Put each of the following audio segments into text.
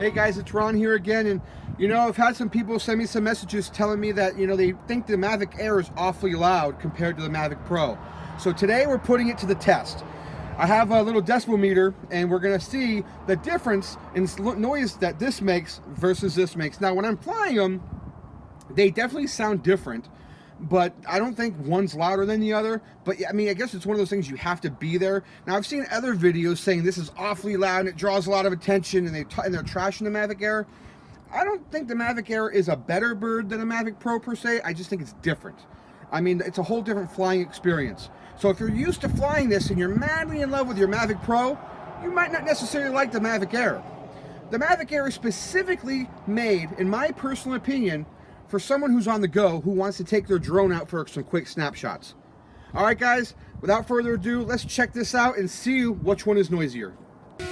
Hey guys, it's Ron here again, and I've had some people send me some messages telling me that they think the Mavic Air is awfully loud compared to the Mavic Pro. So today we're putting it to the test. I have a little decibel meter, and we're going to see the difference in noise that this makes versus this makes. Now, when I'm flying them, they definitely sound different, but I don't think one's louder than the other. But I mean, I guess it's one of those things you have to be there. Now, I've seen other videos saying this is awfully loud and it draws a lot of attention, and they're trashing the Mavic Air. I don't think the Mavic Air is a better bird than a Mavic Pro per se. I just think it's different. I mean, it's a whole different flying experience. So if you're used to flying this and you're madly in love with your Mavic Pro, you might not necessarily like the Mavic Air. The Mavic Air is specifically made, in my personal opinion, for someone who's on the go, who wants to take their drone out for some quick snapshots. All right, guys, without further ado, let's check this out and see which one is noisier. There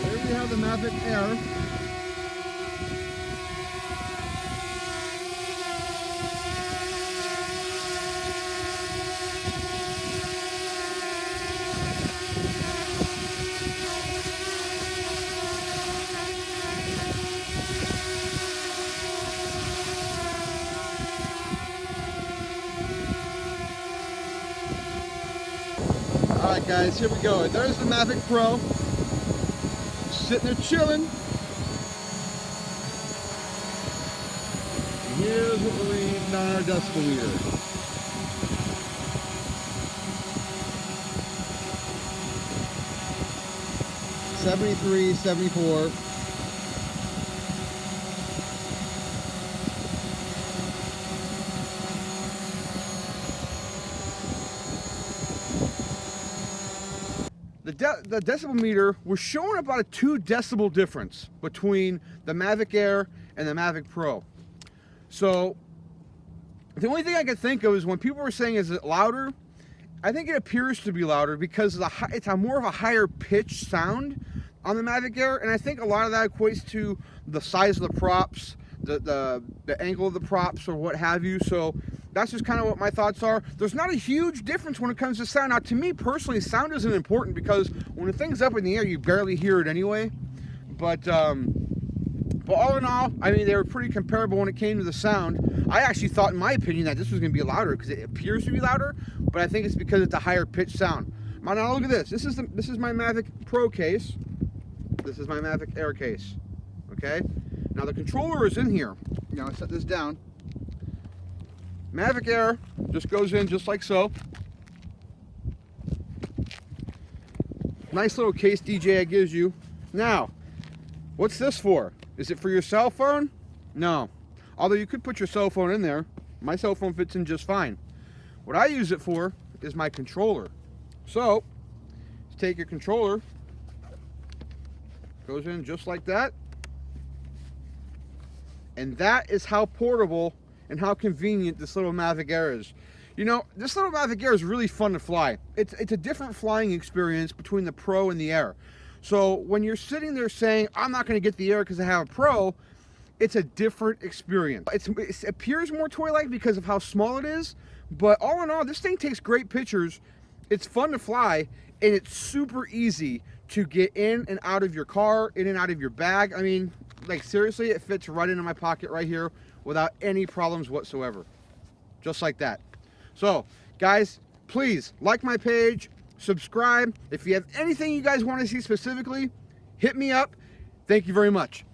we have the Mavic Air. Alright guys, here we go. There's the Mavic Pro. Sitting there chilling. And here's what we're reading on our decibel meter. $73, $74. The decibel meter was showing about a 2 decibel difference between the Mavic Air and the Mavic Pro. So the only thing I could think of is when people were saying, is it louder? I think it appears to be louder because it's a more of a higher pitch sound on the Mavic Air, and I think a lot of that equates to the size of the props, the angle of the props, or what have you. So that's just kind of what my thoughts are. There's not a huge difference when it comes to sound. Now, to me personally, sound isn't important because when the thing's up in the air, you barely hear it anyway. But all in all, I mean, they were pretty comparable when it came to the sound. I actually thought, in my opinion, that this was going to be louder because it appears to be louder, but I think it's because it's a higher pitch sound. Now look at this. This is my Mavic Pro case. This is my Mavic Air case. Okay. Now the controller is in here. Now I set this down. Mavic Air just goes in just like so. Nice little case DJI gives you. Now, what's this for? Is it for your cell phone? No. Although you could put your cell phone in there. My cell phone fits in just fine. What I use it for is my controller. So, take your controller, goes in just like that. And that is how portable and how convenient this little Mavic Air is. This little Mavic Air is really fun to fly. It's a different flying experience between the Pro and the Air. So when you're sitting there saying, I'm not going to get the Air because I have a Pro, it's a different experience. It appears more toy-like because of how small it is, but all in all, this thing takes great pictures. It's fun to fly, and it's super easy to get in and out of your car, in and out of your bag. I mean, like seriously, it fits right into my pocket right here without any problems whatsoever. Just like that. So, guys, please like my page, subscribe. If you have anything you guys want to see specifically, hit me up. Thank you very much.